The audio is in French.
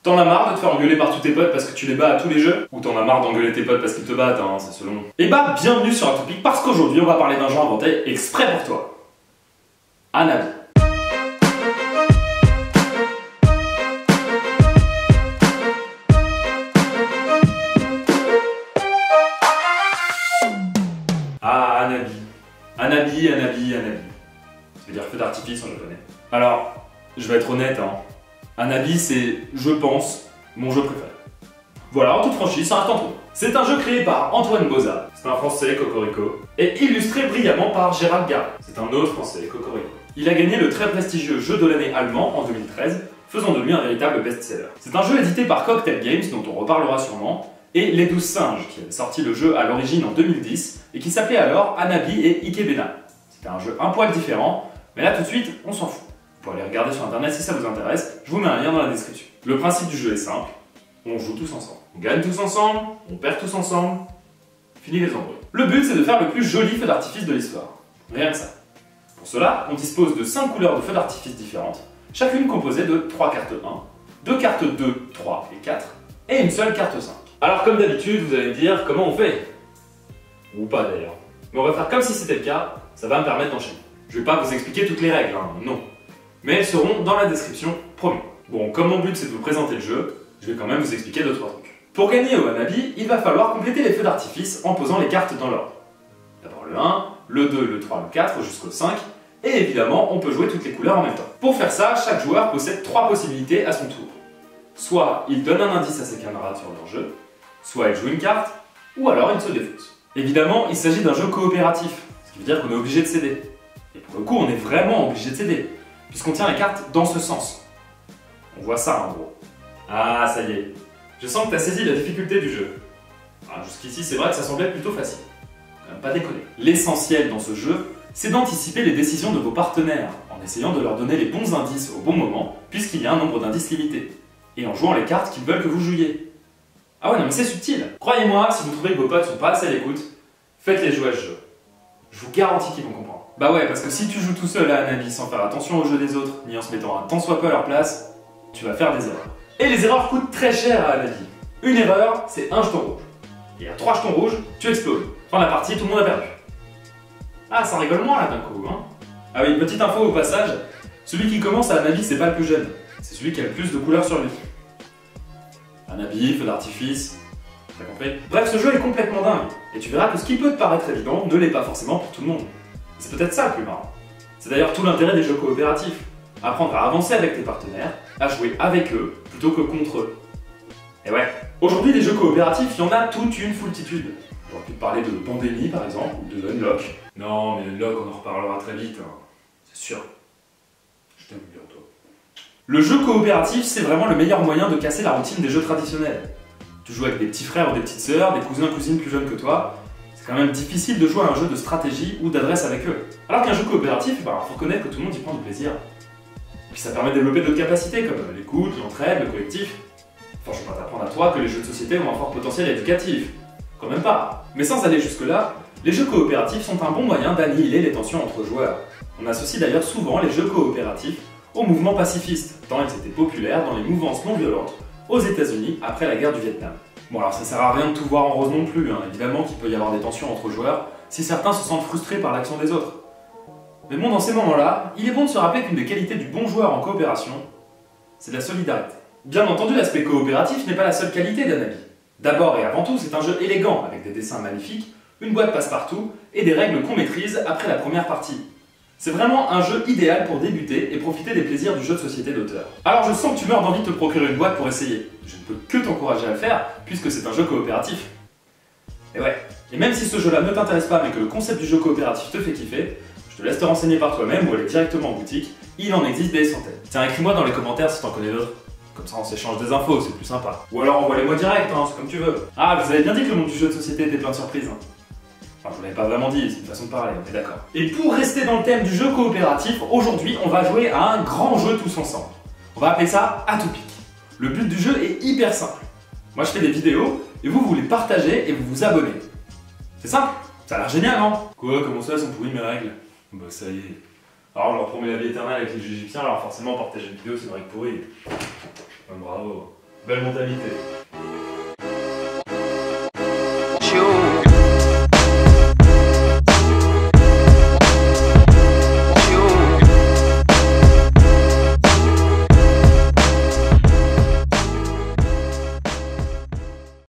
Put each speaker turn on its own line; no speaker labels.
T'en as marre de te faire engueuler par tous tes potes parce que tu les bats à tous les jeux? Ou t'en as marre d'engueuler tes potes parce qu'ils te battent, hein, c'est selon. Et bah, bienvenue sur Atopic parce qu'aujourd'hui on va parler d'un jeu inventé exprès pour toi. Hanabi. Ah, Hanabi. Hanabi. Ça veut dire feu d'artifice en japonais. Alors, je vais être honnête, hein. Hanabi, c'est, je pense, mon jeu préféré. Voilà, en toute franchise, ça reste entre nous. C'est un jeu créé par Antoine Boza, c'est un français, Cocorico, et illustré brillamment par Gérald Garret, c'est un autre français, Cocorico. Il a gagné le très prestigieux jeu de l'année allemand en 2013, faisant de lui un véritable best-seller. C'est un jeu édité par Cocktail Games, dont on reparlera sûrement, et Les 12 Singes, qui avait sorti le jeu à l'origine en 2010, et qui s'appelait alors Hanabi et Ikebana. C'était un jeu un poil différent, mais là tout de suite, on s'en fout. Vous pouvez aller regarder sur internet si ça vous intéresse, je vous mets un lien dans la description. Le principe du jeu est simple, on joue tous ensemble. On gagne tous ensemble, on perd tous ensemble, fini les embrouilles. Le but c'est de faire le plus joli feu d'artifice de l'histoire. Rien que ça. Pour cela, on dispose de 5 couleurs de feux d'artifice différentes, chacune composée de 3 cartes 1, 2 cartes 2, 3 et 4, et une seule carte 5. Alors comme d'habitude, vous allez me dire comment on fait. Ou pas d'ailleurs. Mais on va faire comme si c'était le cas, ça va me permettre d'enchaîner. Je vais pas vous expliquer toutes les règles, hein, non. Mais elles seront dans la description, promis. Bon, comme mon but c'est de vous présenter le jeu, je vais quand même vous expliquer 2-3 trucs. Pour gagner au Hanabi, il va falloir compléter les feux d'artifice en posant les cartes dans l'ordre. D'abord le 1, le 2, le 3, le 4 jusqu'au 5, et évidemment on peut jouer toutes les couleurs en même temps. Pour faire ça, chaque joueur possède 3 possibilités à son tour. Soit il donne un indice à ses camarades sur leur jeu, soit il joue une carte, ou alors il se défausse. Évidemment, il s'agit d'un jeu coopératif, ce qui veut dire qu'on est obligé de céder. Et pour le coup, on est vraiment obligé de céder, puisqu'on tient les cartes dans ce sens. On voit ça en gros. Ah, ça y est. Je sens que tu as saisi la difficulté du jeu. Jusqu'ici, c'est vrai que ça semblait plutôt facile. Quand même pas déconner. L'essentiel dans ce jeu, c'est d'anticiper les décisions de vos partenaires, en essayant de leur donner les bons indices au bon moment, puisqu'il y a un nombre d'indices limité, et en jouant les cartes qu'ils veulent que vous jouiez. Ah ouais, non mais c'est subtil. Croyez-moi, si vous trouvez que vos potes sont pas assez à l'écoute, faites-les jouer à ce jeu. Je vous garantis qu'ils vont comprendre. Bah ouais, parce que si tu joues tout seul à Hanabi sans faire attention au jeu des autres, ni en se mettant un tant soit peu à leur place, tu vas faire des erreurs. Et les erreurs coûtent très cher à Hanabi. Une erreur, c'est un jeton rouge. Et à 3 jetons rouges, tu exploses. Fin de la partie, tout le monde a perdu. Ah, ça rigole moins là d'un coup, hein. Ah oui, petite info au passage, celui qui commence à Hanabi, c'est pas le plus jeune. C'est celui qui a le plus de couleurs sur lui. Hanabi, feu d'artifice, t'as compris? Bref, ce jeu est complètement dingue. Et tu verras que ce qui peut te paraître évident ne l'est pas forcément pour tout le monde. C'est peut-être ça le plus marrant. C'est d'ailleurs tout l'intérêt des jeux coopératifs. Apprendre à avancer avec tes partenaires, à jouer avec eux plutôt que contre eux. Et ouais, aujourd'hui des jeux coopératifs, il y en a toute une foultitude. J'aurais pu te parler de Pandémie par exemple, ou de Unlock. Non, mais Unlock on en reparlera très vite, hein. C'est sûr. Je t'aime bien toi. Le jeu coopératif, c'est vraiment le meilleur moyen de casser la routine des jeux traditionnels. Tu joues avec des petits frères ou des petites sœurs, des cousins, cousines plus jeunes que toi. C'est quand même difficile de jouer à un jeu de stratégie ou d'adresse avec eux. Alors qu'un jeu coopératif, bah, faut reconnaître que tout le monde y prend du plaisir. Et puis ça permet de développer d'autres capacités comme l'écoute, l'entraide, le collectif. Enfin, je vais pas t'apprendre à toi que les jeux de société ont un fort potentiel éducatif. Quand même pas. Mais sans aller jusque-là, les jeux coopératifs sont un bon moyen d'annihiler les tensions entre joueurs. On associe d'ailleurs souvent les jeux coopératifs au mouvement pacifiste, tant ils étaient populaires dans les mouvances non violentes aux États-Unis après la guerre du Vietnam. Bon alors ça sert à rien de tout voir en rose non plus, hein. Évidemment qu'il peut y avoir des tensions entre joueurs si certains se sentent frustrés par l'action des autres. Mais bon, dans ces moments-là, il est bon de se rappeler qu'une des qualités du bon joueur en coopération, c'est la solidarité. Bien entendu, l'aspect coopératif n'est pas la seule qualité d'Hanabi. D'abord et avant tout, c'est un jeu élégant, avec des dessins magnifiques, une boîte passe-partout et des règles qu'on maîtrise après la première partie. C'est vraiment un jeu idéal pour débuter et profiter des plaisirs du jeu de société d'auteur. Alors je sens que tu meurs d'envie de te procurer une boîte pour essayer. Je ne peux que t'encourager à le faire, puisque c'est un jeu coopératif. Et ouais, et même si ce jeu-là ne t'intéresse pas, mais que le concept du jeu coopératif te fait kiffer, je te laisse te renseigner par toi-même ou aller directement en boutique, il en existe des centaines. Tiens, écris-moi dans les commentaires si t'en connais d'autres. Comme ça on s'échange des infos, c'est plus sympa. Ou alors envoie-les-moi direct, hein, c'est comme tu veux. Ah, vous avez bien dit que le monde du jeu de société était plein de surprises. Hein. Enfin, je vous l'avais pas vraiment dit, c'est une façon de parler, on est d'accord. Et pour rester dans le thème du jeu coopératif, aujourd'hui on va jouer à un grand jeu tous ensemble. On va appeler ça Atopic. Le but du jeu est hyper simple. Moi je fais des vidéos, et vous les partagez et vous vous abonnez. C'est simple, ça a l'air génial, non? Quoi, comment ça, elles sont pourries mes règles? Bah ça y est. Alors je leur promets la vie éternelle avec les jeux égyptiens, alors forcément partager une vidéo c'est une règle pourrie. Bravo. Belle mentalité.